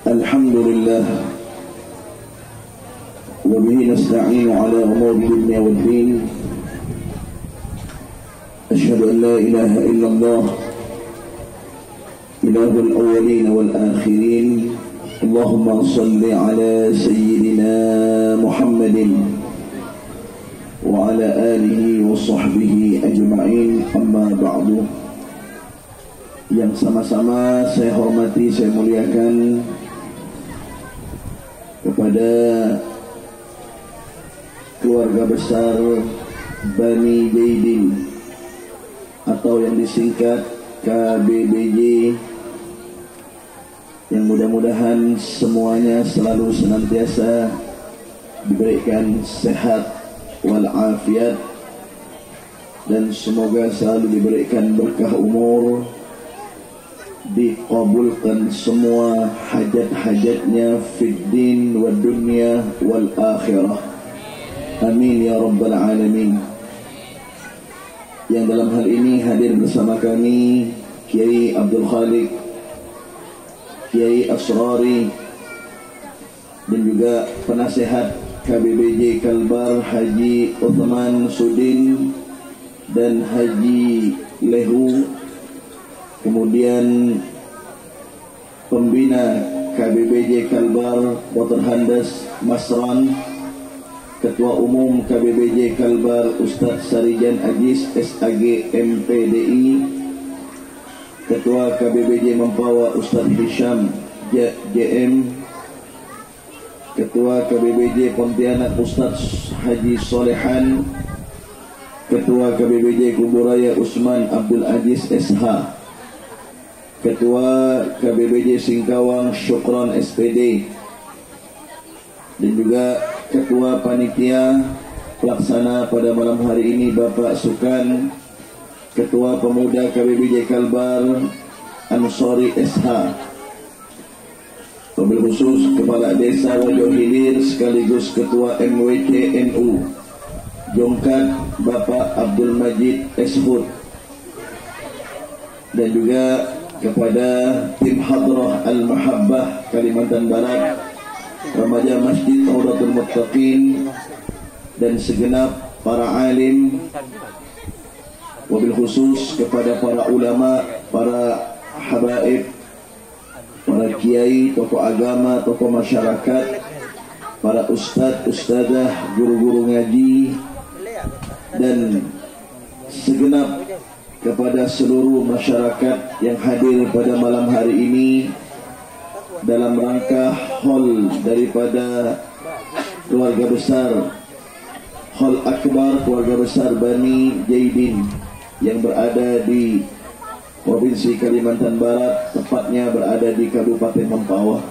الحمد لله وبه نستعين على أمور الدنيا والدين. أشهد أن لا إله إلا الله إله الأولين والآخرين. اللهم صل على سيدنا محمد وعلى آله وصحبه أجمعين. أما بعد. Yang sama-sama saya hormati, saya muliakan kepada keluarga besar Bani Jaidin atau yang disingkat KBBJ, yang mudah-mudahan semuanya selalu senantiasa diberikan sehat walafiat dan semoga selalu diberikan berkah umur, dikabulkan semua hajat-hajatnya fid din wad dunya wal akhirah. Amin ya rabbal alamin. Yang dalam hal ini hadir bersama kami Kiai Abdul Khalik, Kiai Asrari, dan juga penasehat KBBJ Kalbar Haji Uthman Sudin dan Haji Lehu, kemudian pembina KBBJ Kalbar Waterhandas Masran, Ketua Umum KBBJ Kalbar Ustadz Sarijan Ajis SAG MPDI, Ketua KBBJ Mempawa Ustadz Hisham JM, Ketua KBBJ Pontianak Ustadz Haji Solehan, Ketua KBBJ Kuburaya Usman Abdul Aziz SH, Ketua KBBJ Singkawang Syukron SPD, dan juga Ketua Panitia Pelaksana pada malam hari ini Bapak Sukan, Ketua Pemuda KBBJ Kalbar Ansori SH, wabil khusus Kepala Desa Wajo Hilir sekaligus Ketua MWT NU Jongkat Bapak Abdul Majid Eshud, dan juga kepada tim Hadrah Al-Mahabbah Kalimantan Barat, Remaja Masjid Audatul Muttaqin, dan segenap para alim, wabil khusus kepada para ulama, para habaib, para kiai, tokoh agama, tokoh masyarakat, para ustadz, ustadzah, guru-guru ngaji, dan segenap kepada seluruh masyarakat yang hadir pada malam hari ini dalam rangka haul daripada keluarga besar, haul akbar keluarga besar Bani Jaidin yang berada di Provinsi Kalimantan Barat, tepatnya berada di Kabupaten Mempawah.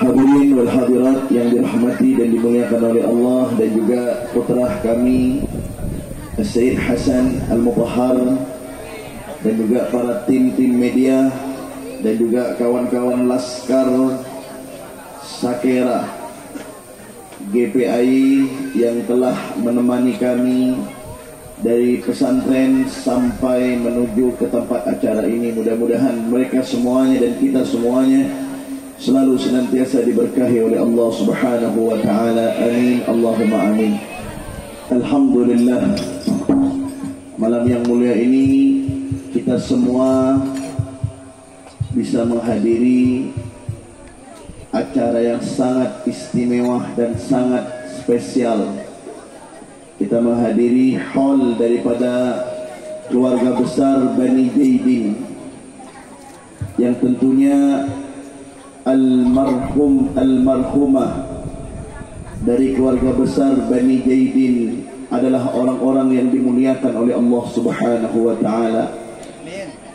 Hadirin wal hadirat yang dirahmati dan dimuliakan oleh Allah, dan juga putra kami Sayyid Hasan Al-Mutahhar, dan juga para tim-tim media, dan juga kawan-kawan Laskar Sakera GPI yang telah menemani kami dari pesantren sampai menuju ke tempat acara ini. Mudah-mudahan mereka semuanya dan kita semuanya selalu senantiasa diberkahi oleh Allah Subhanahu wa taala. Amin Allahumma amin. Alhamdulillah, malam yang mulia ini kita semua bisa menghadiri acara yang sangat istimewa dan sangat spesial. Kita menghadiri haul daripada keluarga besar Bani Jaidin yang tentunya almarhum almarhumah dari keluarga besar Bani Jaidin adalah orang-orang yang dimuliakan oleh Allah Subhanahu wa taala.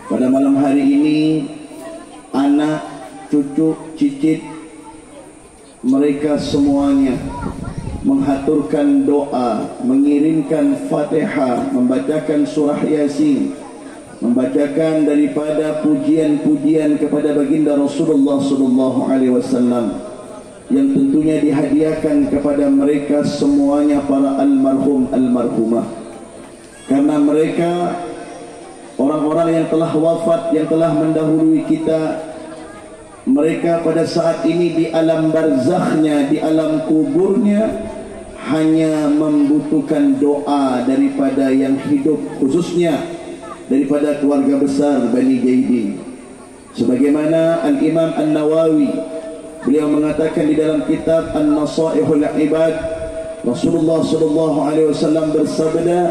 Pada malam hari ini anak, cucu, cicit mereka semuanya menghaturkan doa, mengirimkan Fatihah, membacakan surah Yasin, membacakan daripada pujian-pujian kepada baginda Rasulullah sallallahu alaihi wasallam yang tentunya dihadiahkan kepada mereka semuanya para almarhum almarhumah, karena mereka orang-orang yang telah wafat, yang telah mendahului kita, mereka pada saat ini di alam barzakhnya, di alam kuburnya, hanya membutuhkan doa daripada yang hidup, khususnya daripada keluarga besar Bani Jaidin. Sebagaimana Al-Imam An-Nawawi, beliau mengatakan di dalam kitab An-Nasaihul Ibad, Rasulullah SAW bersabda,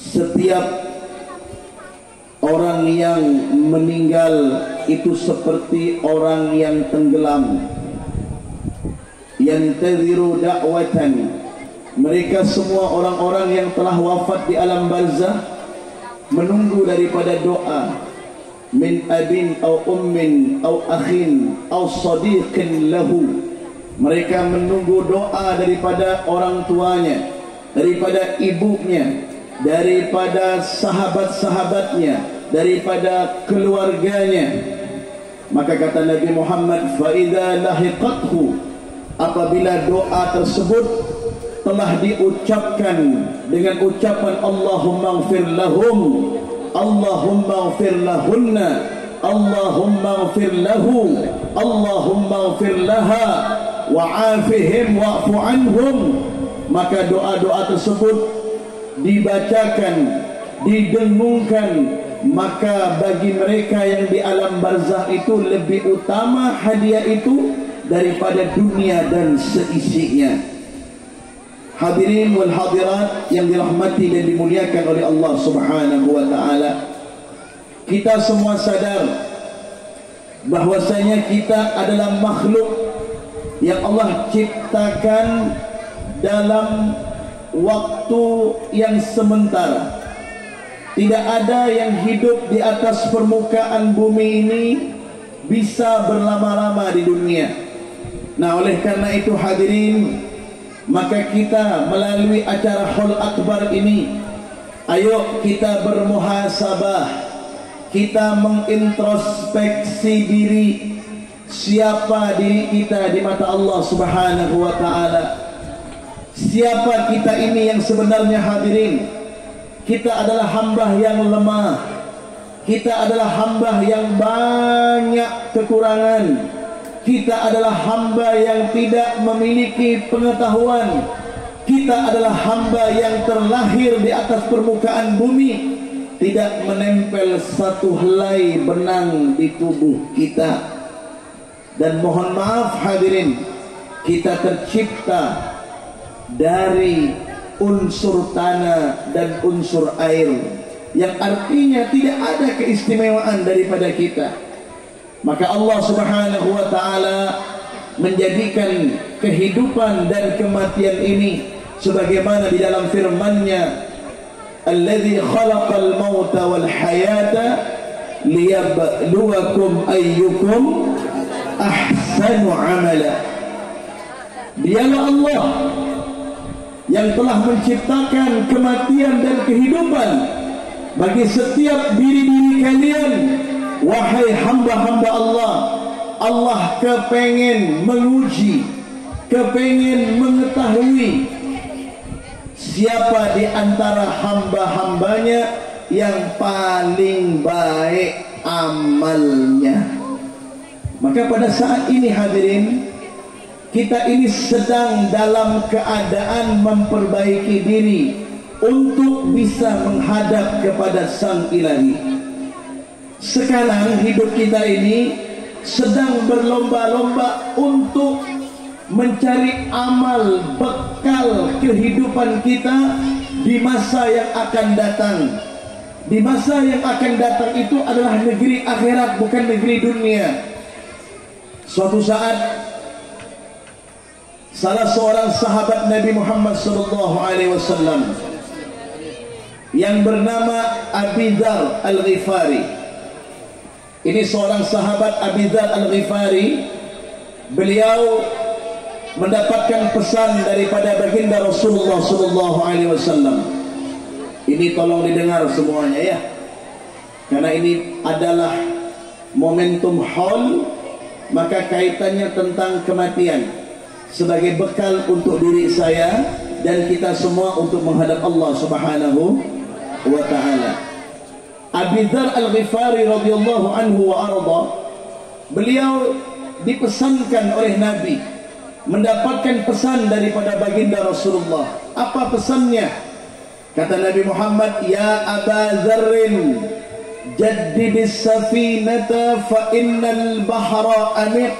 setiap orang yang meninggal itu seperti orang yang tenggelam, yantaziru da'watan. Mereka semua orang-orang yang telah wafat di alam barzah menunggu daripada doa min abin au ummin au akhin au sadiqin lahu. Mereka menunggu doa daripada orang tuanya, daripada ibunya, daripada sahabat-sahabatnya, daripada keluarganya. Maka kata Nabi Muhammad, fa idza lahiqathu, apabila doa tersebut telah diucapkan dengan ucapan Allahumma ighfir lahum, Allahumma ighfir lahunna, Allahumma ighfir lahu, Allahumma ighfir laha, wa'afihim wa'fu anhum, maka doa-doa tersebut dibacakan, didengungkan, maka bagi mereka yang di alam barzah itu lebih utama hadiah itu daripada dunia dan seisinya. Hadirin wal hadirat yang dirahmati dan dimuliakan oleh Allah Subhanahu wa taala, kita semua sadar bahwasanya kita adalah makhluk yang Allah ciptakan dalam waktu yang sementara. Tidak ada yang hidup di atas permukaan bumi ini bisa berlama-lama di dunia. Nah, oleh karena itu hadirin, maka kita melalui acara Haul Akbar ini, ayo kita bermuhasabah, kita mengintrospeksi diri, siapa diri kita di mata Allah Subhanahu wa taala. Siapa kita ini yang sebenarnya hadirin? Kita adalah hamba yang lemah, kita adalah hamba yang banyak kekurangan, kita adalah hamba yang tidak memiliki pengetahuan, kita adalah hamba yang terlahir di atas permukaan bumi, tidak menempel satu helai benang di tubuh kita. Dan mohon maaf hadirin, kita tercipta dari unsur tanah dan unsur air, yang artinya tidak ada keistimewaan daripada kita. Maka Allah Subhanahu wa taala menjadikan kehidupan dan kematian ini sebagaimana di dalam firman-Nya, alladzi khalaqal mauta wal hayata liyabluwakum ayyukum ahsanu amala. Dialah Allah yang telah menciptakan kematian dan kehidupan bagi setiap diri-diri kalian. Wahai hamba-hamba Allah, Allah kepengen menguji, kepengen mengetahui siapa di antara hamba-hambanya yang paling baik amalnya. Maka pada saat ini hadirin, kita ini sedang dalam keadaan memperbaiki diri untuk bisa menghadap kepada Sang Ilahi. Sekarang hidup kita ini sedang berlomba-lomba untuk mencari amal bekal kehidupan kita di masa yang akan datang. Di masa yang akan datang itu adalah negeri akhirat, bukan negeri dunia. Suatu saat salah seorang sahabat Nabi Muhammad SAW yang bernama Abi Dzar Al-Ghifari. Ini seorang sahabat Abi Dzar Al-Ghifari. Beliau mendapatkan pesan daripada baginda Rasulullah SAW. Ini tolong didengar semuanya ya, karena ini adalah momentum haul, maka kaitannya tentang kematian sebagai bekal untuk diri saya dan kita semua untuk menghadap Allah Subhanahu wa taala. Abi Dzar Al-Ghifari radhiyallahu anhu wa arda, beliau dipesankan oleh Nabi, mendapatkan pesan daripada baginda Rasulullah. Apa pesannya? Kata Nabi Muhammad, ya Aba Dzarrin, jaddidis safinata fa innal bahra amiq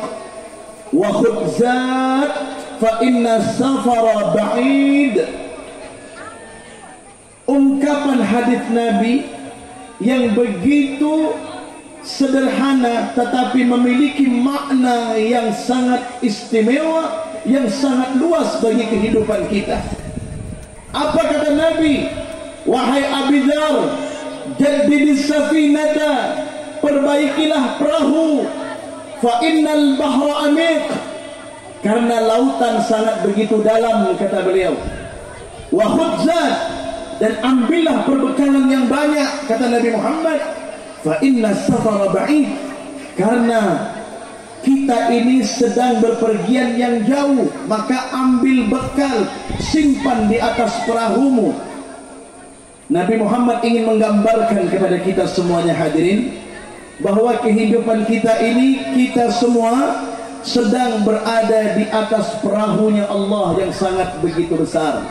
wa khudh zat fa inna safara ba'id. Ungkapan hadis Nabi yang begitu sederhana tetapi memiliki makna yang sangat istimewa, yang sangat luas bagi kehidupan kita. Apa kata Nabi? Wahai Abi Dzar, jaddidis safinata, perbaikilah perahu, fa innal bahra amiq, karena lautan sangat begitu dalam, kata beliau. Wa khudzat, dan ambillah perbekalan yang banyak, kata Nabi Muhammad. Fa inna safara ba'id, karena kita ini sedang berpergian yang jauh, maka ambil bekal, simpan di atas perahumu. Nabi Muhammad ingin menggambarkan kepada kita semuanya hadirin, bahwa kehidupan kita ini, kita semua sedang berada di atas perahunya Allah yang sangat begitu besar.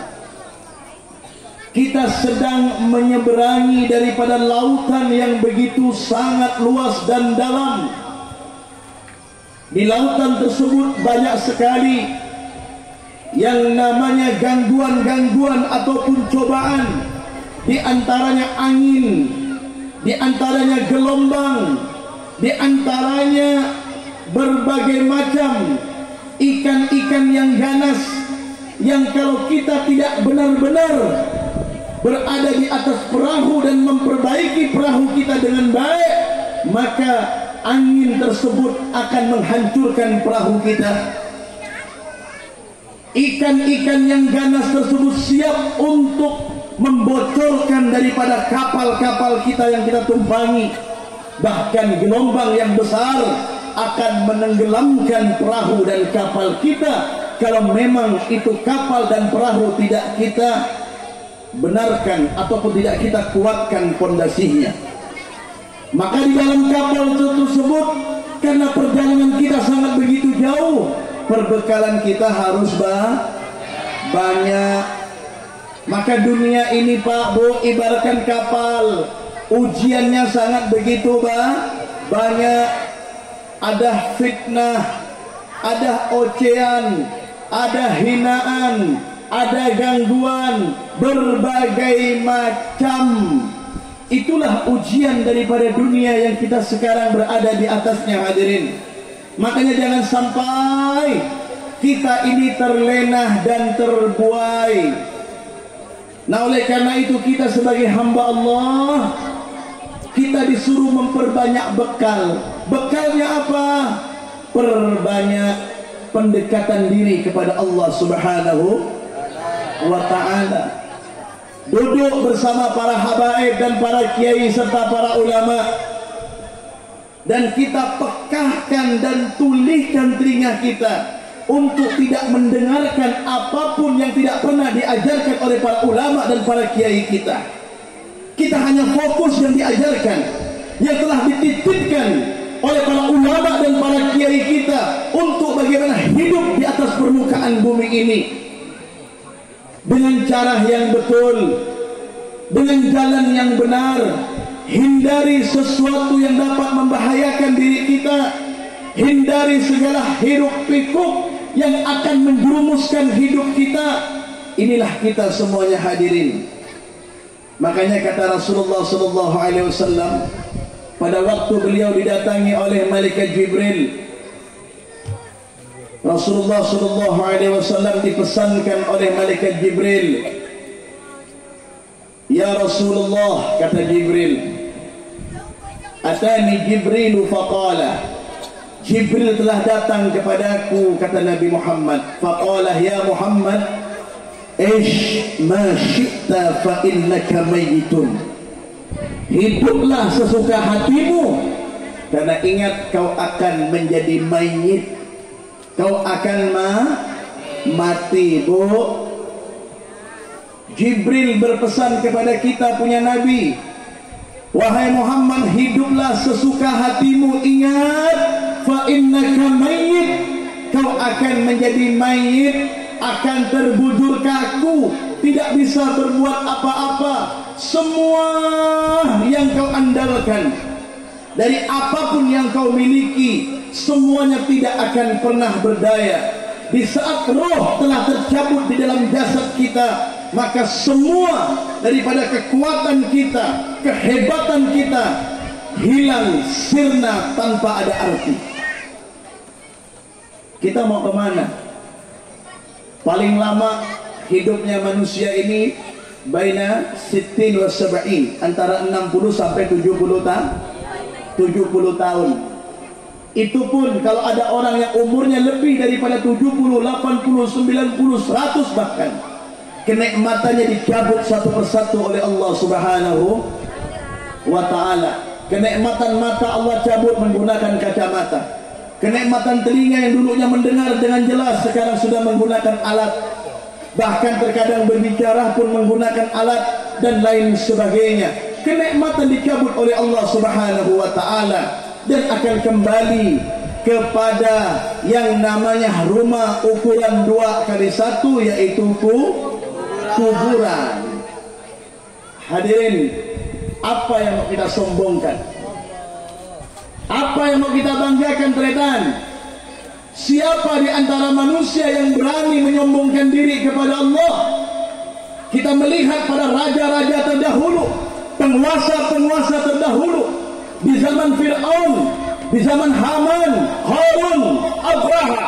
Kita sedang menyeberangi daripada lautan yang begitu sangat luas dan dalam. Di lautan tersebut banyak sekali yang namanya gangguan-gangguan ataupun cobaan. Di antaranya angin, di antaranya gelombang, di antaranya berbagai macam ikan-ikan yang ganas, yang kalau kita tidak benar-benar berada di atas perahu dan memperbaiki perahu kita dengan baik, maka angin tersebut akan menghancurkan perahu kita. Ikan-ikan yang ganas tersebut siap untuk membocorkan daripada kapal-kapal kita yang kita tumpangi. Bahkan gelombang yang besar akan menenggelamkan perahu dan kapal kita kalau memang itu kapal dan perahu tidak kita benarkan ataupun tidak kita kuatkan pondasinya. Maka di dalam kapal tersebut, karena perjalanan kita sangat begitu jauh, perbekalan kita harus banyak. Maka dunia ini Pak Bu ibaratkan kapal, ujiannya sangat begitu banyak. Ada fitnah, ada ocehan, ada hinaan, ada gangguan, berbagai macam. Itulah ujian daripada dunia yang kita sekarang berada di atasnya hadirin. Makanya jangan sampai kita ini terlena dan terbuai. Nah oleh karena itu kita sebagai hamba Allah, kita disuruh memperbanyak bekal. Bekalnya apa? Perbanyak pendekatan diri kepada Allah Subhanahu wa ta'ala. Duduk bersama para habaib dan para kiai serta para ulama, dan kita pekahkan dan tulihkan telinga kita untuk tidak mendengarkan apapun yang tidak pernah diajarkan oleh para ulama dan para kiai kita. Kita hanya fokus yang diajarkan, yang telah dititipkan oleh para ulama dan para kiai kita untuk bagaimana hidup di atas permukaan bumi ini dengan cara yang betul, dengan jalan yang benar. Hindari sesuatu yang dapat membahayakan diri kita, hindari segala hiruk pikuk yang akan menjerumuskan hidup kita. Inilah kita semuanya hadirin. Makanya kata Rasulullah SAW pada waktu beliau didatangi oleh malaikat Jibril, Rasulullah SAW dipesankan oleh malaikat Jibril, ya Rasulullah, kata Jibril, atani Jibrilu faqala, Jibril telah datang kepadaku, kata Nabi Muhammad, faqala ya Muhammad, ish ma syi'ta fa innaka mayyitun, hiduplah sesuka hatimu, karena ingat kau akan menjadi mayit, kau akan mati. Bu, Jibril berpesan kepada kita punya Nabi, Wahai Muhammad, hiduplah sesuka hatimu. Ingat, fa innaka mayyit, kau akan menjadi mayit, akan terbujur kaku, tidak bisa berbuat apa-apa. Semua yang kau andalkan, dari apapun yang kau miliki, semuanya tidak akan pernah berdaya. Di saat roh telah tercabut di dalam jasad kita, maka semua daripada kekuatan kita, kehebatan kita hilang sirna tanpa ada arti. Kita mau kemana? Paling lama hidupnya manusia ini baina 60 wa 70, antara 60 sampai 70 tahun. Itu pun kalau ada orang yang umurnya lebih daripada 70, 80, 90, 100 bahkan, kenikmatannya dicabut satu persatu oleh Allah Subhanahu wa ta'ala. Kenikmatan mata Allah cabut menggunakan kacamata. Kenikmatan telinga yang dulunya mendengar dengan jelas sekarang sudah menggunakan alat. Bahkan terkadang berbicara pun menggunakan alat dan lain sebagainya. Kenikmatan dicabut oleh Allah Subhanahu wa ta'ala, dan akan kembali kepada yang namanya rumah ukuran 2x1, yaitu kuburan. Hadirin, apa yang mau kita sombongkan? Apa yang mau kita banggakan, teretan? Siapa di antara manusia yang berani menyombongkan diri kepada Allah? Kita melihat pada raja-raja terdahulu, penguasa-penguasa terdahulu, di zaman Fir'aun, di zaman Haman, Harun, Abraha.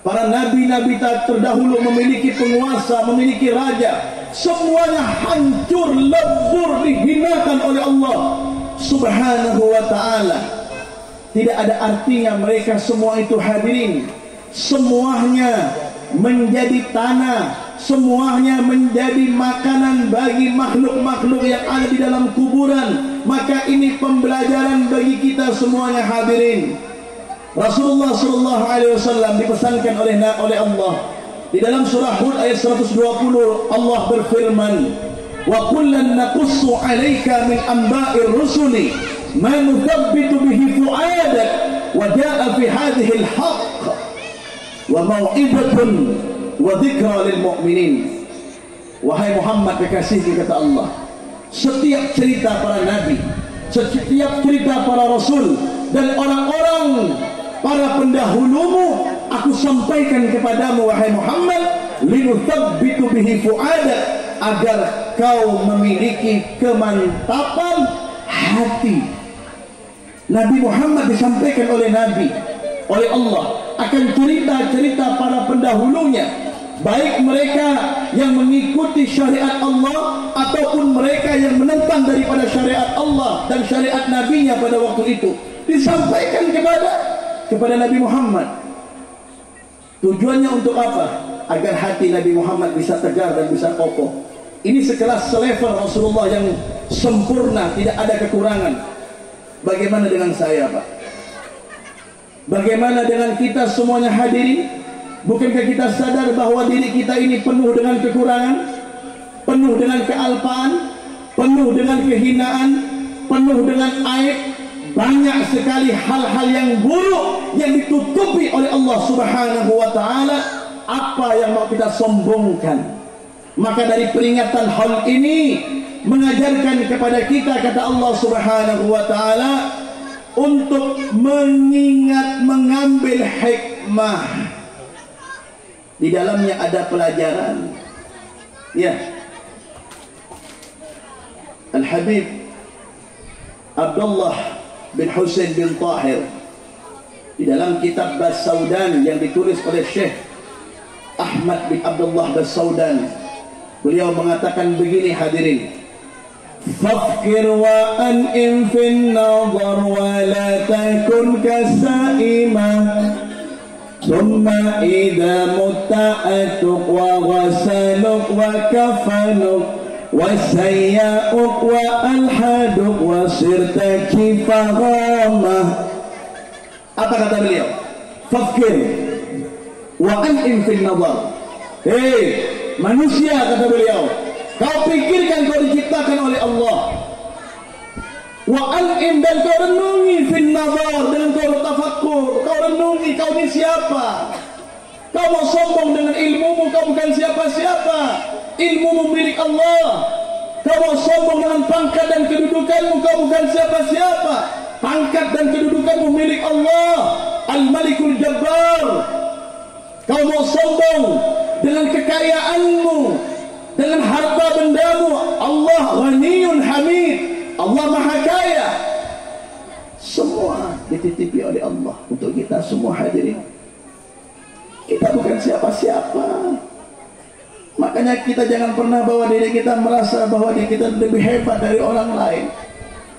Para nabi-nabi terdahulu memiliki penguasa, memiliki raja, semuanya hancur, lebur, dihinakan oleh Allah Subhanahu wa ta'ala. Tidak ada artinya mereka semua itu, hadirin. Semuanya menjadi tanah, semuanya menjadi makanan bagi makhluk-makhluk yang ada di dalam kuburan. Maka ini pembelajaran bagi kita semuanya, hadirin. Rasulullah sallallahu alaihi wasallam dipesankan oleh Allah di dalam surah Hud ayat 120. Allah berfirman, wa kullan naqussu 'alaika min amba'ir rusuli ma nuthabbitu bihi fu'adak wa ja'a fi hadhihi al-haqq wa mau'izatun wa dzikra lil mu'minin. Wahai Muhammad, kekasihku, kata Allah, setiap cerita para nabi, setiap cerita para rasul dan orang-orang para pendahulumu aku sampaikan kepadamu, wahai Muhammad, linuthabbitu bihi fu'adak, agar kau memiliki kemantapan hati. Nabi Muhammad disampaikan oleh Nabi, oleh Allah, akan cerita-cerita para pendahulunya, baik mereka yang mengikuti syariat Allah ataupun mereka yang menentang daripada syariat Allah dan syariat Nabi-Nya pada waktu itu, disampaikan kepada Nabi Muhammad. Tujuannya untuk apa? Agar hati Nabi Muhammad bisa tegar dan bisa kokoh. Ini sekelas selevel Rasulullah yang sempurna, tidak ada kekurangan. Bagaimana dengan saya, Pak? Bagaimana dengan kita semuanya, hadirin? Bukankah kita sadar bahwa diri kita ini penuh dengan kekurangan, penuh dengan kealpaan, penuh dengan kehinaan, penuh dengan aib? Banyak sekali hal-hal yang buruk yang ditutupi oleh Allah Subhanahu wa ta'ala. Apa yang mau kita sombongkan? Maka dari peringatan hal ini mengajarkan kepada kita, kata Allah Subhanahu wa ta'ala, untuk mengingat, mengambil hikmah. Di dalamnya ada pelajaran. Ya, Al-Habib Abdullah bin Husain bin Tahir, di dalam kitab Bas-Saudan yang ditulis oleh Syekh Ahmad bin Abdullah Bas-Saudan, beliau mengatakan begini, hadirin: fakir wa an'im fin nazar wa la takun kasaimah, thumma idha mutta'atuk wa ghasaluk wa kafanuk wasayya'uk wa alhaduk wa sirta kifaramah. Apa kata beliau? Fakir wa an'im fil nazar. Hei manusia, kata beliau, kau pikirkan kau diciptakan diciptakan oleh Allah. Wa an'im, dan kau renungi fin nazar, dengan kau bertafakkur, kau renungi kau ini siapa. Kau mau sombong dengan ilmumu, kau bukan siapa-siapa. Ilmumu milik Allah. Kau mau sombong dengan pangkat dan kedudukanmu, kau bukan siapa-siapa. Pangkat dan kedudukanmu milik Allah, Al-Malikul Jabbar. Kau mau sombong dengan kekayaanmu, dengan harta bendamu, Allah Ghaniyun Hamid, Allah Maha Kaya. Semua dititipi oleh Allah untuk kita semua hadirin. Kita bukan siapa-siapa. Makanya kita jangan pernah bawa diri kita merasa bahwa diri kita lebih hebat dari orang lain.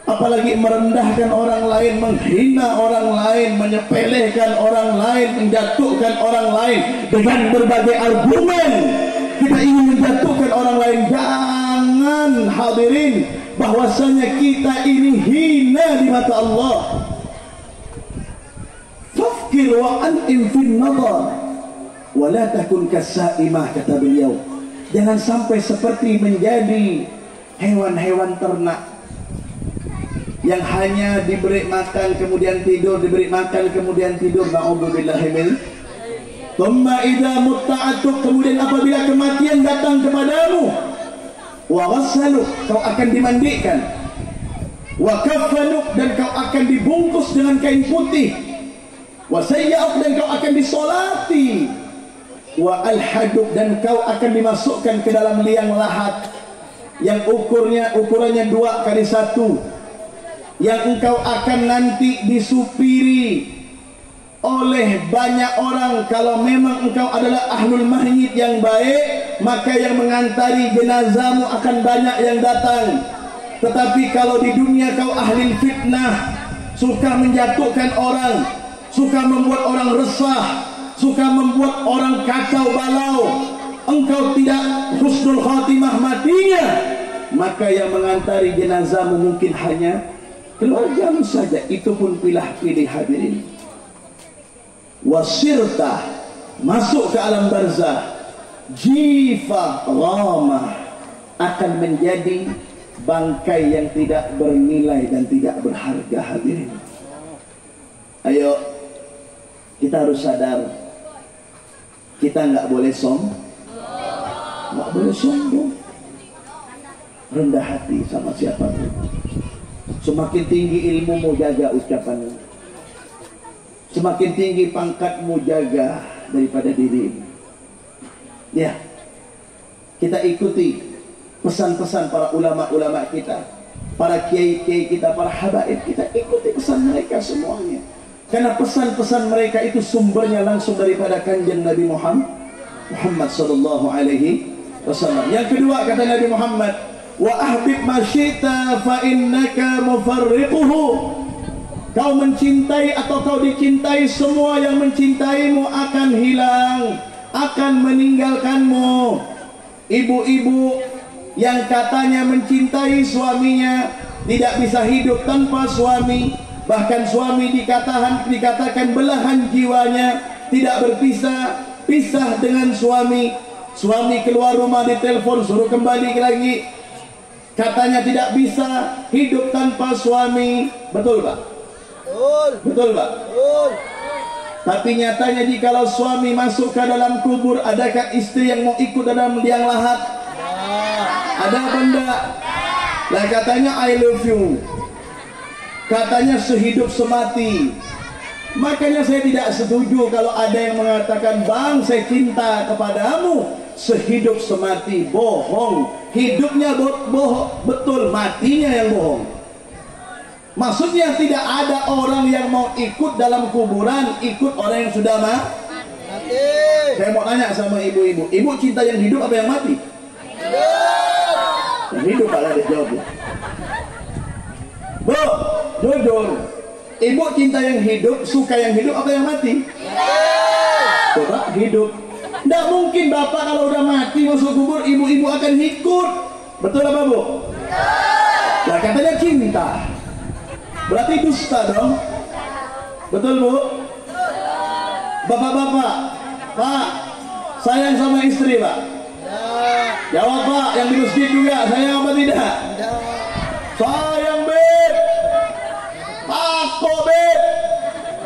Apalagi merendahkan orang lain, menghina orang lain, menyepelekan orang lain, menjatuhkan orang lain dengan berbagai argumen. Kita ingin menjatuhkan orang lain. Jangan hadirin, bahwasanya kita ini hina di mata Allah. Fafkir wa an'im fin nazar wa la takun kas-sa'imah, kata beliau. Jangan sampai seperti menjadi hewan-hewan ternak yang hanya diberi makan kemudian tidur, diberi makan kemudian tidur. Na'udzubillahi min. Thumma idza mutta'atuk, kemudian apabila kematian datang kepadamu, wa ghassaluk, kau akan dimandikan, wa kaffanuk, dan kau akan dibungkus dengan kain putih, wa sayya'uk, dan kau akan disolati, wa alhaduk, dan kau akan dimasukkan ke dalam liang lahat yang ukurannya 2x1, yang engkau akan nanti disupiri oleh banyak orang. Kalau memang engkau adalah ahlul mahyit yang baik, maka yang mengantari jenazahmu akan banyak yang datang. Tetapi kalau di dunia kau ahli fitnah, suka menjatuhkan orang, suka membuat orang resah, suka membuat orang kacau balau, engkau tidak husnul khatimah matinya, maka yang mengantari jenazahmu mungkin hanya keluargamu saja. Itu pun pilih-pilih hadirin. Wasirta, masuk ke alam barzah, jifa ghamah, akan menjadi bangkai yang tidak bernilai dan tidak berharga hadirin. Ayo, kita harus sadar, kita nggak boleh sombong, rendah hati sama siapapun. Semakin tinggi ilmumu, jaga ucapanmu. Semakin tinggi pangkatmu, jaga daripada dirimu. Ya, kita ikuti pesan-pesan para ulama-ulama kita, para kiai-kiai kita, para habaib kita. Ikuti pesan mereka semuanya, karena pesan-pesan mereka itu sumbernya langsung daripada kanjeng Nabi Muhammad sallallahu alaihi wasallam. Yang kedua, kata Nabi Muhammad, wa ahbib ma syi'ta fa innaka mufarriquhu. Kau mencintai atau kau dicintai, semua yang mencintaimu akan hilang, akan meninggalkanmu. Ibu-ibu yang katanya mencintai suaminya tidak bisa hidup tanpa suami, bahkan suami dikatakan belahan jiwanya, tidak pisah dengan suami. Suami keluar rumah ditelepon suruh kembali lagi, katanya tidak bisa hidup tanpa suami. Betul Pak? Betul Pak? Tapi nyatanya jikalau suami masuk ke dalam kubur, adakah istri yang mau ikut dalam liang lahat? Ada apa enggak? Lah katanya I love you, katanya sehidup semati. Makanya saya tidak setuju kalau ada yang mengatakan, bang saya cinta kepadamu sehidup semati. Bohong. Hidupnya bohong betul, matinya yang bohong. Maksudnya tidak ada orang yang mau ikut dalam kuburan, ikut orang yang sudah mati. Saya mau tanya sama ibu-ibu, ibu cinta yang hidup apa yang mati? Yang hidup. Pak, dijawab. Bu, jujur, ibu cinta yang hidup, suka yang hidup apa yang mati? Coba hidup. Tidak mungkin bapak kalau udah mati masuk kubur, ibu-ibu akan ikut. Betul apa Bu? Nah katanya cinta, berarti dusta dong. Betul Bu? Bapak-bapak, Pak, sayang sama istri Pak? Jawab Pak, yang di masjid juga, sayang apa tidak? Sayang Beb. Takut Beb.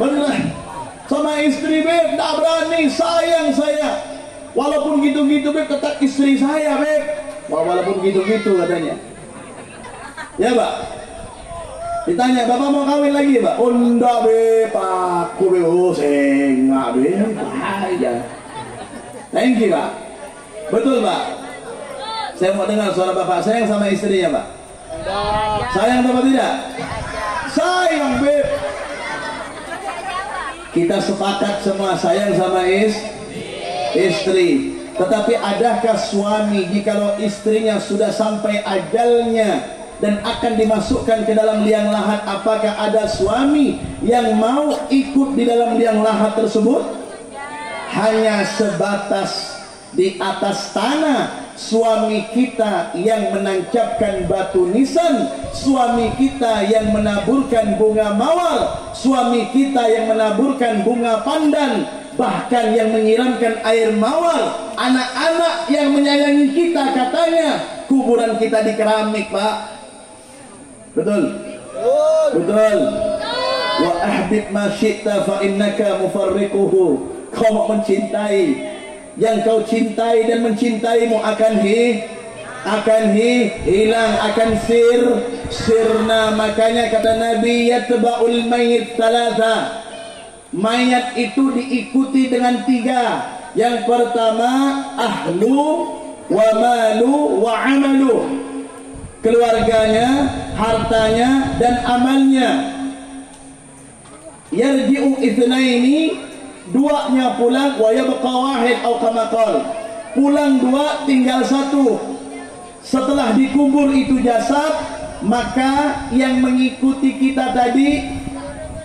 Bener. Sama istri Beb, tak berani, sayang saya. Walaupun gitu-gitu Beb, tetap istri saya Beb. Walaupun gitu-gitu katanya. Ya Pak. Ditanya, Bapak mau kawin lagi Pak? Oh enggak Beb, aku Beb. Oh enggak Beb, bahaya. Thank you Pak. Betul Pak. Saya mau dengar suara Bapak. Sayang sama istrinya Pak? Sayang atau tidak? Sayang Beb. Kita sepakat semua sayang sama istri. Tetapi adakah suami jikalau istrinya sudah sampai ajalnya dan akan dimasukkan ke dalam liang lahat, apakah ada suami yang mau ikut di dalam liang lahat tersebut? Hanya sebatas di atas tanah. Suami kita yang menancapkan batu nisan, suami kita yang menaburkan bunga mawar, suami kita yang menaburkan bunga pandan, bahkan yang menyiramkan air mawar. Anak-anak yang menyayangi kita, katanya kuburan kita di keramik Pak. Betul? Betul. Wa ahbib ma syi'ta fa innaka mufarriquhu. Kau mau mencintai, yang kau cintai dan mencintaimu akan hilang, akan sirna. Makanya kata Nabi, yatba'ul mayyit thalatha. Mayat itu diikuti dengan 3. Yang pertama, ahlu wa malu wa amalu. Keluarganya, hartanya dan amalnya. Yarji'u itsnaini, duanya pulang, wa yabqa wahid atau kama qala. Pulang 2, tinggal 1. Setelah dikubur itu jasad, maka yang mengikuti kita tadi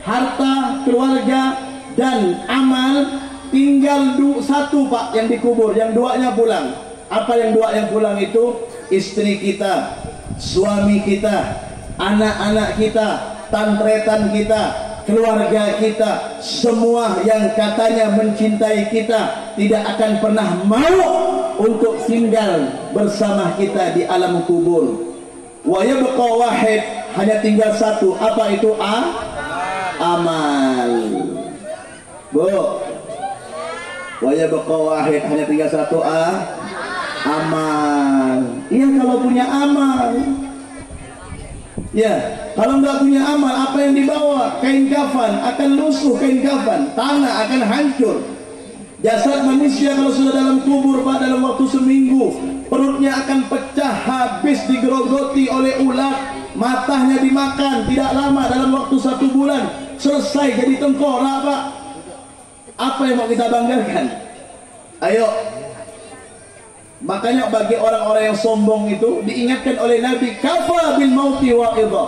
harta, keluarga dan amal, tinggal 1 Pak yang dikubur, yang 2-nya pulang. Apa yang 2 yang pulang itu? Istri kita, suami kita, anak-anak kita, tantretan kita, keluarga kita, semua yang katanya mencintai kita tidak akan pernah mau untuk tinggal bersama kita di alam kubur. Wa yabqa wahid, hanya tinggal 1. Apa itu? Amal. Bu, wa yabqa wahid, hanya tinggal 1. Amal. Iya, kalau punya amal. Ya, kalau nggak punya amal, apa yang dibawa? Kain kafan akan lusuh, kain kafan, tanah akan hancur. Jasad manusia kalau sudah dalam kubur Pak, dalam waktu seminggu, perutnya akan pecah, habis digerogoti oleh ulat, matanya dimakan, tidak lama, dalam waktu 1 bulan selesai jadi tengkorak Pak. Apa yang mau kita banggakan? Ayo. Makanya bagi orang-orang yang sombong itu diingatkan oleh Nabi, kafa bil mauti wa'idha.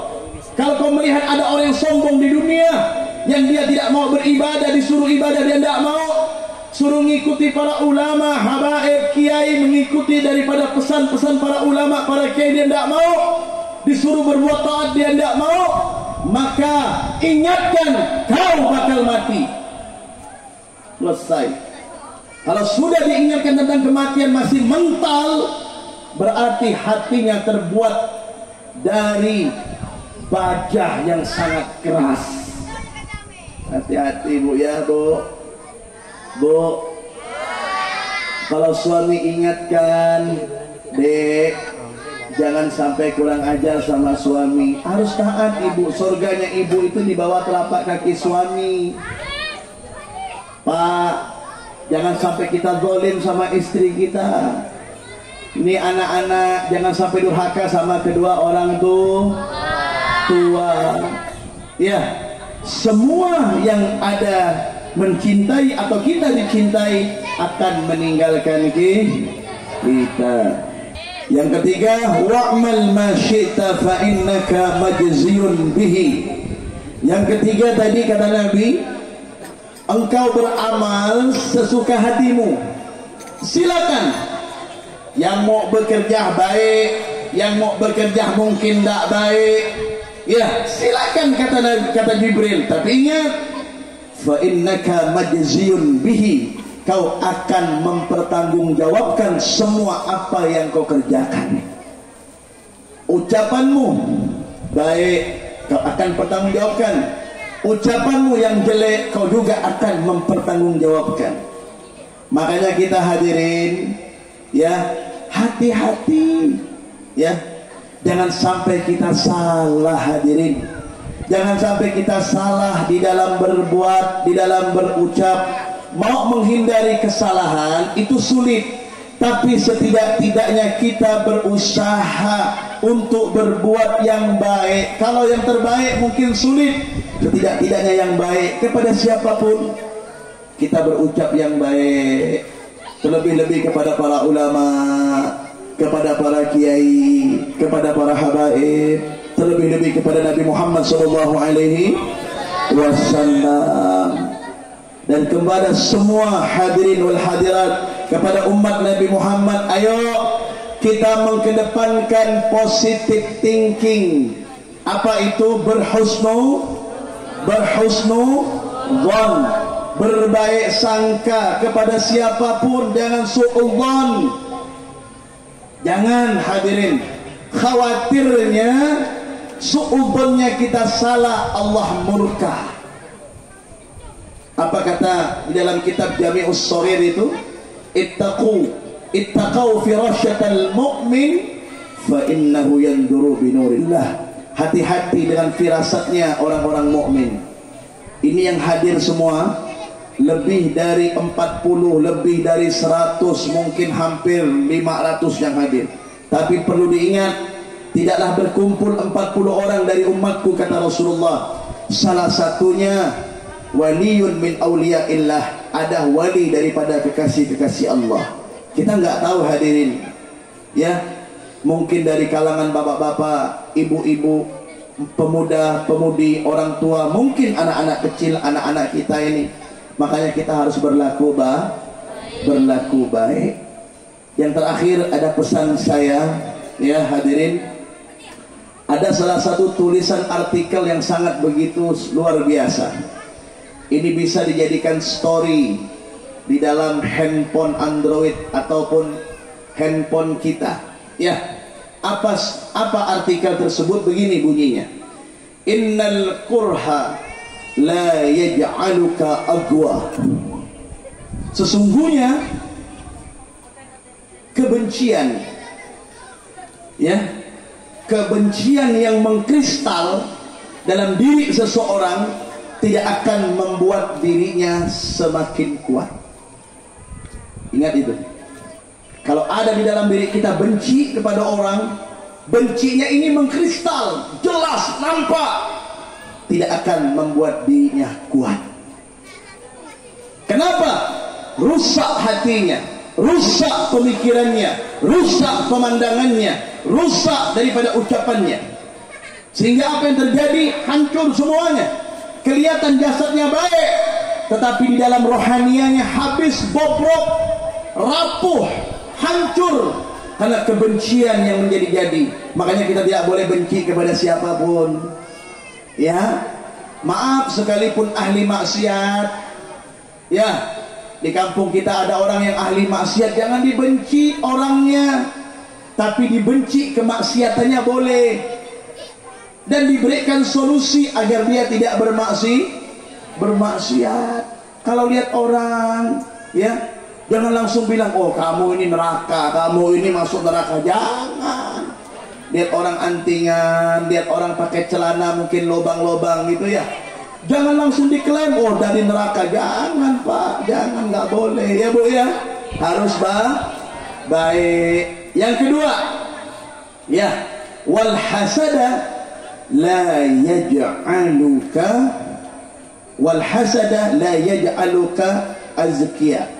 Kalau kau melihat ada orang yang sombong di dunia, yang dia tidak mau beribadah, disuruh ibadah dia tidak mau, suruh mengikuti para ulama, habaib, kiai, mengikuti daripada pesan-pesan para ulama, para kiai, dia tidak mau, disuruh berbuat taat dia tidak mau, maka ingatkan kau bakal mati. Selesai. Kalau sudah diingatkan tentang kematian masih mental, berarti hatinya terbuat dari baja yang sangat keras. Hati-hati Bu ya Bu. Bu, kalau suami ingatkan, Dek, jangan sampai kurang ajar sama suami. Harus taat Ibu. Surganya Ibu itu di bawah telapak kaki suami. Pak, jangan sampai kita zalim sama istri kita. Ini anak-anak jangan sampai durhaka sama kedua orang tua. Ya, semua yang ada mencintai atau kita dicintai akan meninggalkan kita. Yang ketiga, wa'mal ma syi'ta fa innaka majziyun bihi. Yang ketiga tadi kata Nabi, engkau beramal sesuka hatimu. Silakan. Yang mau bekerja baik, yang mau bekerja mungkin tidak baik, ya silakan kata Jibril. Tapi ingat, fa innaka majziyun bihi. kau akan mempertanggungjawabkan semua apa yang kau kerjakan. Ucapanmu baik, kau akan pertanggungjawabkan. Ucapanmu yang jelek, kau juga akan mempertanggungjawabkan. Makanya kita hadirin, ya, hati-hati, ya, jangan sampai kita salah hadirin. Jangan sampai kita salah di dalam berbuat, di dalam berucap. Mau menghindari kesalahan itu sulit, tapi setidak-tidaknya kita berusaha untuk berbuat yang baik. Kalau yang terbaik mungkin sulit, setidak-tidaknya yang baik kepada siapapun kita berucap yang baik. Terlebih-lebih kepada para ulama, kepada para kiai, kepada para habaib, terlebih-lebih kepada Nabi Muhammad SAW, dan kepada semua hadirin wal hadirat, kepada umat Nabi Muhammad. Ayo kita mengedepankan positive thinking. Apa itu? Berhusnuzon, berbaik sangka kepada siapapun. Jangan suudzon. Jangan hadirin, khawatirnya suudzonnya kita salah, Allah murka. Apa kata di dalam kitab Jami'us Shaghir itu? Ittaqau firasyatal mu'min fa innahu yanduru binurillah. Hati-hati dengan firasatnya orang-orang mukmin. Ini yang hadir semua lebih dari 40, lebih dari 100, mungkin hampir 500 yang hadir. Tapi perlu diingat, tidaklah berkumpul 40 orang dari umatku, kata Rasulullah. Salah satunya waliyun min awliyaillah, ada wali daripada kekasih-kekasih Allah. Kita nggak tahu hadirin, ya, mungkin dari kalangan bapak-bapak, ibu-ibu, pemuda-pemudi, orang tua, mungkin anak-anak kecil, anak-anak kita ini. Makanya kita harus berlaku baik. Yang terakhir ada pesan saya, ya hadirin, ada salah satu tulisan artikel yang sangat begitu luar biasa. Ini bisa dijadikan story di dalam handphone Android ataupun handphone kita. Ya, apa artikel tersebut? Begini bunyinya: Innal kurha la yaj'aluka aqwa. Sesungguhnya kebencian, ya, kebencian yang mengkristal dalam diri seseorang tidak akan membuat dirinya semakin kuat. Ingat itu. Kalau ada di dalam diri kita benci kepada orang, bencinya ini mengkristal, jelas, nampak, tidak akan membuat dirinya kuat. Kenapa? Rusak hatinya, rusak pemikirannya, rusak pemandangannya, rusak daripada ucapannya. Sehingga apa yang terjadi? Hancur semuanya. Kelihatan jasadnya baik, tetapi di dalam rohanianya habis, bobrok, rapuh, hancur karena kebencian yang menjadi-jadi. Makanya kita tidak boleh benci kepada siapapun. Ya, maaf, sekalipun ahli maksiat. Ya, di kampung kita ada orang yang ahli maksiat, jangan dibenci orangnya, tapi dibenci kemaksiatannya boleh. Dan diberikan solusi agar dia tidak bermaksiat. Kalau lihat orang, ya, jangan langsung bilang, oh kamu ini neraka, kamu ini masuk neraka. Jangan. Lihat orang antingan, lihat orang pakai celana mungkin lobang-lobang gitu, ya, jangan langsung diklaim, oh dari neraka. Jangan Pak, jangan, nggak boleh, ya Bu, ya, harus baik. Yang kedua, ya, wal hasada la yaj'aluka azkiya.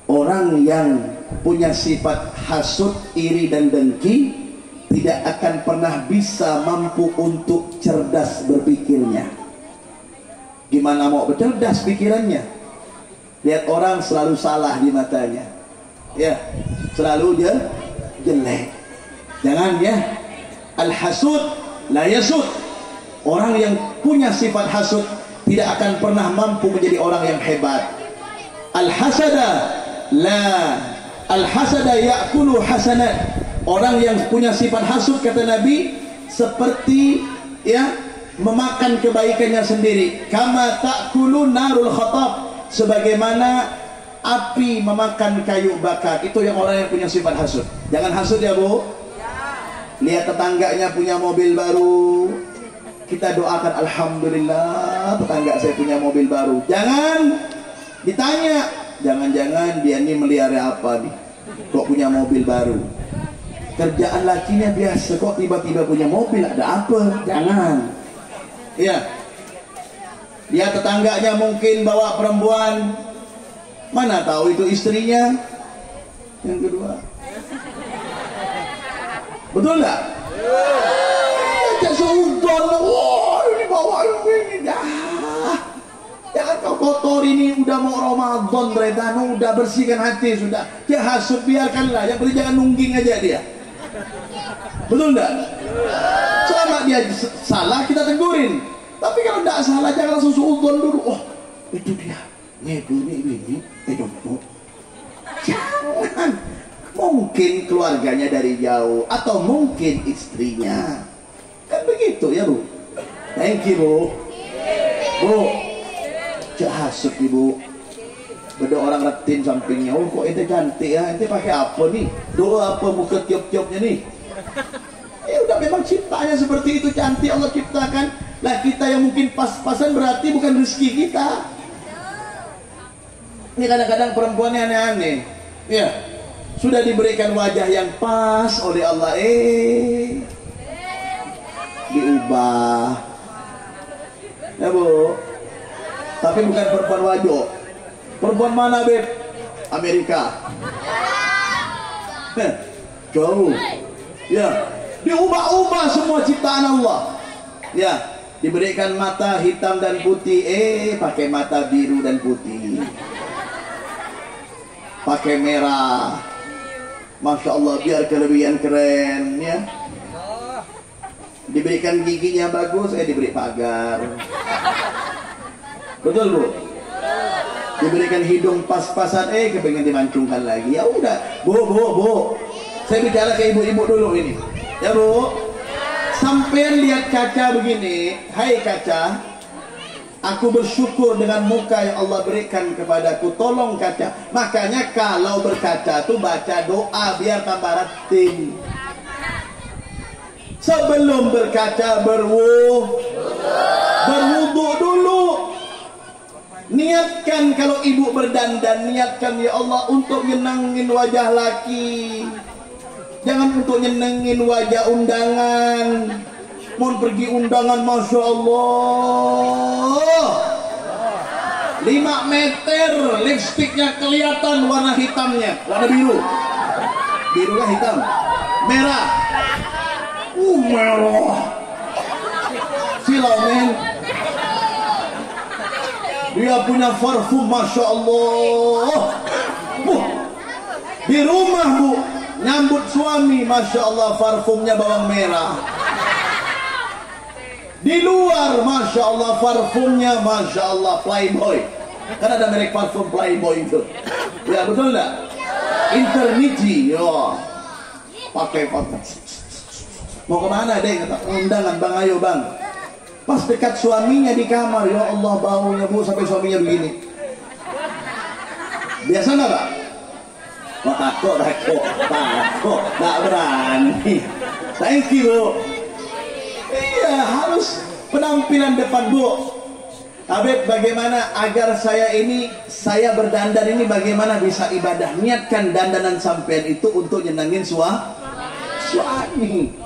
Orang yang punya sifat hasud, iri dan dengki tidak akan pernah bisa mampu untuk cerdas berpikirnya. Gimana mau bercerdas pikirannya? Lihat orang selalu salah di matanya, ya, selalu dia jelek. Jangan, ya. Al-hasud la yasud. Orang yang punya sifat hasud tidak akan pernah mampu menjadi orang yang hebat. Al-hasada la, al-hasada ya'kulu hasanat. Orang yang punya sifat hasud, kata Nabi, seperti ya memakan kebaikannya sendiri. Kama ta'kulu narul khatab, sebagaimana api memakan kayu bakar. Itu yang orang yang punya sifat hasud. Jangan hasud ya Bu. Lihat tetangganya punya mobil baru, kita doakan alhamdulillah tetangga saya punya mobil baru. Jangan ditanya, jangan-jangan dia ini melihara apa nih, kok punya mobil baru. Kerjaan lakinya biasa, kok tiba-tiba punya mobil, ada apa? Jangan. Ya. Dia tetangganya mungkin bawa perempuan, mana tahu itu istrinya. Yang kedua, betul nggak? Jangan seudon, wah ini bawa ini dah. Jangan kau kotor, ini udah mau Ramadan, Redano udah bersihkan hati sudah. Dia hasud biarkanlah, yang penting jangan nungging aja dia. Betul enggak? Selama dia salah kita tegurin. Tapi kalau tidak salah jangan langsung suudzon dulu. Oh, itu dia. Ini. Jangan. Mungkin keluarganya dari jauh atau mungkin istrinya. Kan begitu ya, Bu. Thank you, Bu. Bu. Cak hasut Ibu. Beda orang retin sampingnya. Oh, kok ente cantik ya? Ente pakai apa nih? Doa apa muka tiup-tiupnya nih? Ya udah, memang ciptanya seperti itu, cantik Allah ciptakan. Lah kita yang mungkin pas-pasan berarti bukan rezeki kita. Ini kadang-kadang perempuannya aneh-aneh. Ya, sudah diberikan wajah yang pas oleh Allah, diubah. Ya Bu. Tapi bukan perempuan wajo. Perempuan mana, Beb? Amerika. Jauh. Ya, diubah-ubah semua ciptaan Allah. Ya, diberikan mata hitam dan putih, pakai mata biru dan putih. Pakai merah. Masya Allah, biar kelebihan keren ya. Diberikan giginya bagus, diberi pagar. Betul Bu? Diberikan hidung pas-pasan, kepengen dimancungkan lagi. Ya udah, Bu. Saya bicara ke ibu-ibu dulu ini. Ya Bu, sampai lihat kaca begini. Hai kaca, aku bersyukur dengan muka yang Allah berikan kepadaku. Tolong kaca. Makanya kalau berkaca tuh baca doa biar tambah rating. Sebelum berkaca berwudu dulu. Niatkan kalau ibu berdandan, niatkan ya Allah untuk nyenengin wajah laki. Jangan untuk nyenengin wajah undangan. Mau pergi undangan, Masya Allah 5 meter, lipstiknya kelihatan warna hitamnya, warna biru. Biru lah hitam. Merah. Merah. Silau men. Dia punya parfum, Masya Allah. Bu, di rumah Bu, nyambut suami, Masya Allah, parfumnya bawang merah. Di luar, Masya Allah, parfumnya, Masya Allah, Playboy. Kan ada merek parfum Playboy itu. Ya, betul enggak? Internity, yo. Pakai parfum. Mau kemana deh? Undangan, Bang, ayo Bang. Pas dekat suaminya di kamar, ya Allah baunya Bu, sampai suaminya begini. Biasa nggak Pak? Wah, takut, tak berani. Thank you Bu. Iya, harus penampilan depan Bu. Habib, bagaimana agar saya berdandan ini bagaimana bisa ibadah? Niatkan dandanan sampean itu untuk nyenengin suami.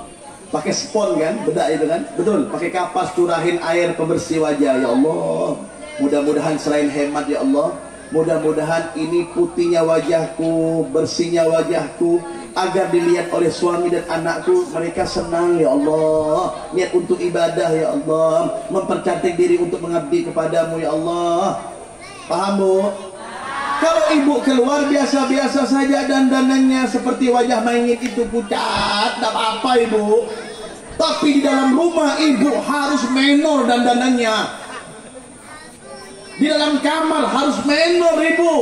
Pakai spon kan, bedak itu kan, betul. Pakai kapas, curahin air pembersih wajah. Ya Allah, mudah-mudahan selain hemat ya Allah, mudah-mudahan ini putihnya wajahku, bersihnya wajahku, agar dilihat oleh suami dan anakku, mereka senang ya Allah. Niat untuk ibadah ya Allah, mempercantik diri untuk mengabdi kepadamu ya Allah. Paham Bu? Kalau ibu keluar biasa-biasa saja dandanannya seperti wajah maingit itu pucat, tak apa-apa Ibu. Tapi di dalam rumah ibu harus menor dandanannya. Di dalam kamar harus menor ibu.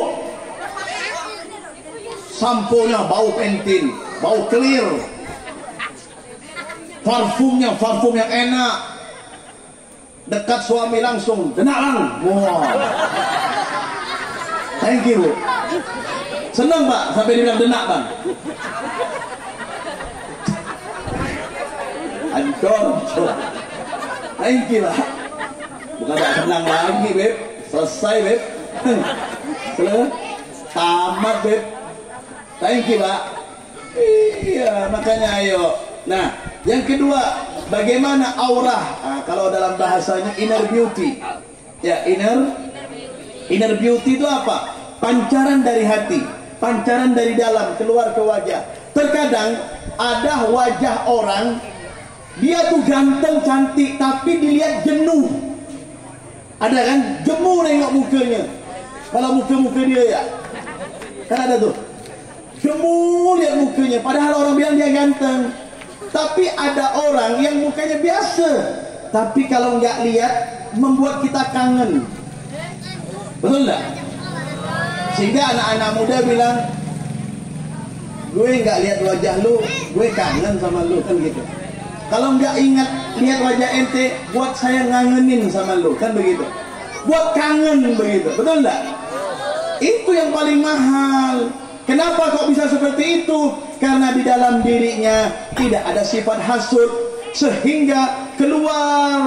Samponya bau pentin, bau clear. Parfumnya parfum yang enak. Dekat suami langsung denang. Wow. Thank you, Bu. Senang Pak sampai dibilang denak Bang. Ancur. Thank you Pak. Bukan tak senang lagi Beb. Selesai Beb. Selesai. Tamat Beb. Thank you Pak. Iya makanya ayo. Nah yang kedua, bagaimana aurah? Nah, kalau dalam bahasanya inner beauty. Ya inner beauty itu apa? Pancaran dari hati, pancaran dari dalam keluar ke wajah. Terkadang ada wajah orang, dia tuh ganteng cantik tapi dilihat jenuh. Ada kan jemu nengok mukanya. Kalau muka dia ya, kan ada tuh jemu lihat mukanya. Padahal orang bilang dia ganteng. Tapi ada orang yang mukanya biasa, tapi kalau nggak lihat membuat kita kangen. Betul nggak? Sehingga anak-anak muda bilang, gue nggak lihat wajah lu, gue kangen sama lu, kan gitu. Kalau nggak ingat lihat wajah ente, buat saya ngangenin sama lu, kan begitu. Buat kangen begitu, betul nggak? Itu yang paling mahal. Kenapa kok bisa seperti itu? Karena di dalam dirinya tidak ada sifat hasud, sehingga keluar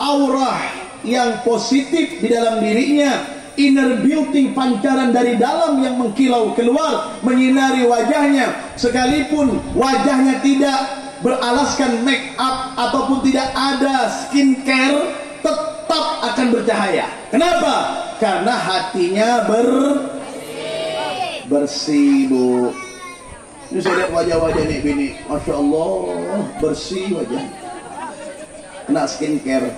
aurah yang positif di dalam dirinya. Inner beauty, pancaran dari dalam yang mengkilau keluar, menyinari wajahnya. Sekalipun wajahnya tidak beralaskan make up ataupun tidak ada skincare, tetap akan bercahaya. Kenapa? Karena hatinya bersih, Bu. Ini saya lihat wajah-wajah nih bini, Masya Allah, bersih wajah. Kena skincare.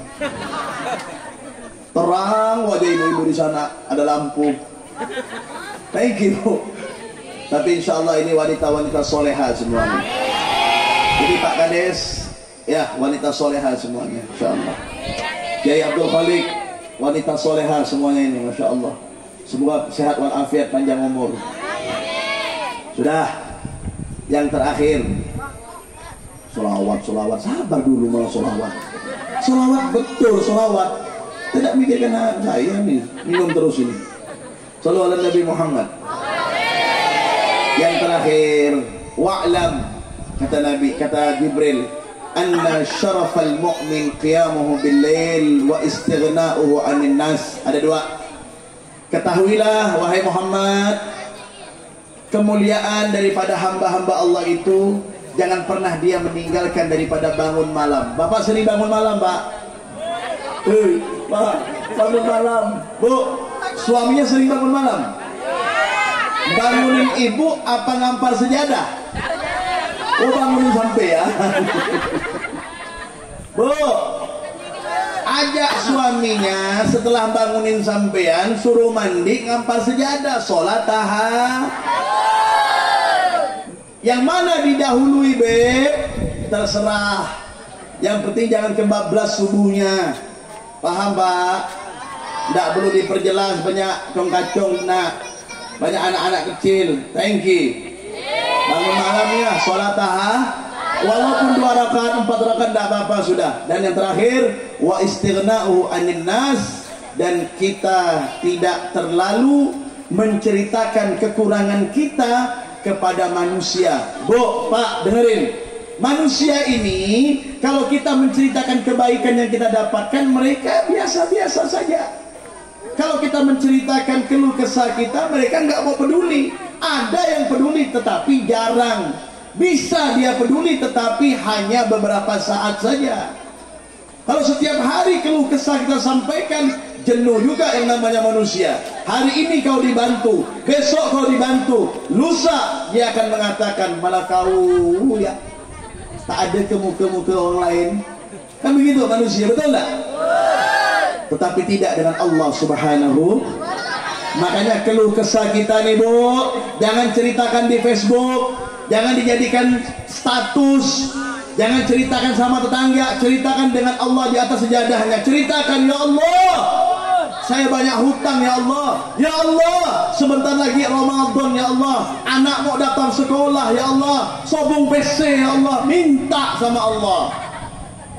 Terang wajah ibu-ibu di sana, ada lampu. Thank you. Tapi insya Allah ini wanita-wanita soleha semuanya. Jadi Pak Kades, ya wanita soleha semuanya, insya Allah. Kiai Abdul Khalik, wanita soleha semuanya ini, Masya Allah. Semoga sehat walafiat, panjang umur. Sudah, yang terakhir, solawat. Sabar dulu mau solawat. Solawat betul, solawat. Tidak mikirkan saya nih, minum terus ini. Sallu ala Nabi Muhammad. Yang terakhir, wa'lam, kata Nabi, kata Jibril, anna syarafal mu'min qiyamuhu bil-lail wa istighna'uhu 'anil nas. Ada dua. Ketahuilah wahai Muhammad, kemuliaan daripada hamba-hamba Allah itu jangan pernah dia meninggalkan daripada bangun malam. Bapak sering bangun malam, Pak? Pak, bangun malam. Bu, suaminya sering bangun malam? Bangunin ibu apa ngampar sejadah? Oh, bangunin sampai ya. Bu, ajak suaminya setelah bangunin sampean, suruh mandi, ngampar sejadah, sholat tahajud. Yang mana didahului, Beb? Terserah. Yang penting jangan kebablas subuhnya. Paham, Pak? Tidak perlu diperjelas banyak cong-kacong. Nah, banyak anak-anak kecil. Thank you. Bangun malamnya, sholat tahajud. Walaupun 2 rakaat, 4 rakaat tidak apa-apa sudah. Dan yang terakhir, wa istighna'u 'anil nas, dan kita tidak terlalu menceritakan kekurangan kita kepada manusia. Bu, Pak, dengerin. Manusia ini kalau kita menceritakan kebaikan yang kita dapatkan, mereka biasa-biasa saja. Kalau kita menceritakan keluh kesah kita, mereka nggak mau peduli. Ada yang peduli tetapi jarang. Bisa dia peduli tetapi hanya beberapa saat saja. Kalau setiap hari keluh kesah kita sampaikan, jenuh juga yang namanya manusia. Hari ini kau dibantu, besok kau dibantu, lusa dia akan mengatakan, malah kau ya tak ada ke orang lain. Kan begitu manusia, betul tak? Tetapi tidak dengan Allah Subhanahu. Makanya keluh kesah kita nih, Bu, jangan ceritakan di Facebook, jangan dijadikan status, jangan ceritakan sama tetangga, ceritakan dengan Allah di atas sejadahnya. Ceritakan, ya Allah, saya banyak hutang ya Allah. Ya Allah, sebentar lagi Ramadan ya Allah. Anak mau datang sekolah ya Allah. Sobong PC ya Allah. Minta sama Allah.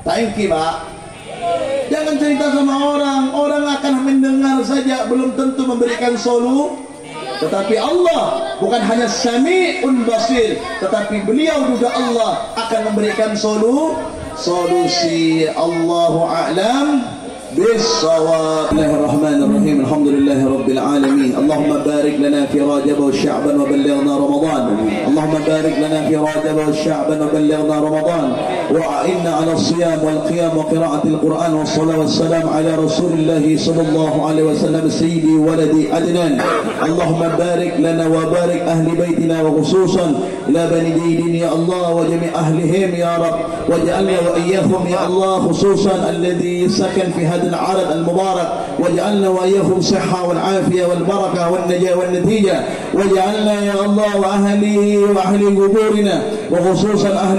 Thank you, Pak. Jangan cerita sama orang. Orang akan mendengar saja, belum tentu memberikan solusi. Tetapi Allah bukan hanya Sami'un Basir, tetapi beliau juga Allah akan memberikan solusi. Allahu a'lam بالصواب. بسم الله الرحمن الرحيم. الحمد لله رب العالمين. اللهم بارك لنا في رجب وشعبا وبلغنا رمضان. اللهم بارك لنا في رجب وشعبا وبلغنا رمضان، وأعنا على الصيام والقيام وقراءة القرآن والصلاة والسلام على رسول الله صلى الله عليه وسلم سيدي ولد عدنان. اللهم بارك لنا وبارك أهل بيتنا وخصوصا إلى بني ديدين يا الله وجميع أهلهم يا رب، واجعلنا وإياهم يا الله خصوصا الذي سكن في هذا العرض المبارك، واجعلنا وإياهم صحة والعافية والبركة والنجاة والنتيجة، واجعلنا يا الله وأهل قبورنا وخصوصا أهل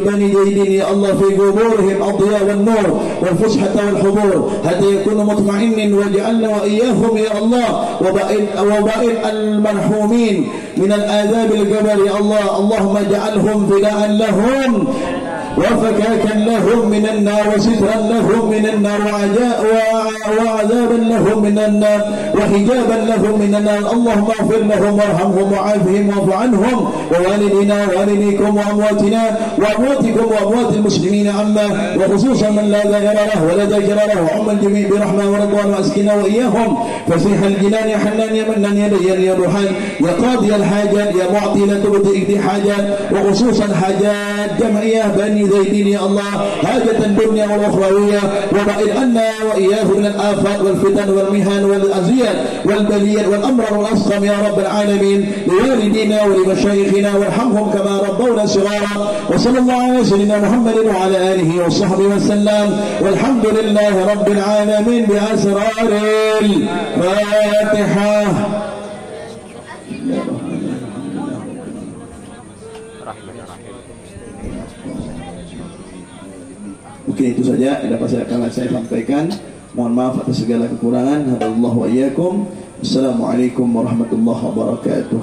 بني جيدين يا الله في قبورهم الضياء والنور والفسحة والحضور حتى يكون مطمئن، واجعلنا وإياهم يا الله وبائن المرحومين من الآذاب القبر يا الله. اللهم اجعلهم فداء لهم وفكاكا لهم من النار وسترا لهم من النار وعذابا لهم من النار وحجابا لهم من النار. اللهم اغفر لهم وارحمهم وعافهم واعف عنهم ووالدينا ووالديكم وامواتنا وامواتكم واموات المسلمين عما وخصوصا من لا ذاكر له ولا ذاكر له وعم الجميع برحمه ورضوان واسكنا واياهم فسيح الجنان يا حنان يا منان يا ديان يا روحان يا قاضي الحاجات يا معطي لا تبدئ حاجات وخصوصا حاجات جمعيه بني زيدين يا الله حاجة الدنيا والأخروية، وبعد عنا وإياه من الآفات والفتن والمهن والأذية والبلية والأمراض والأسقم يا رب العالمين، لوالدينا ولمشايخنا وارحمهم كما ربونا صغارا. وصلى الله على سيدنا محمد وعلى آله وصحبه وسلم، والحمد لله رب العالمين بأسرار الفاتحة. Mungkin itu saja yang dapat saya sampaikan. Mohon maaf atas segala kekurangan. Hadallahu wa iyyakum. Assalamualaikum warahmatullahi wabarakatuh.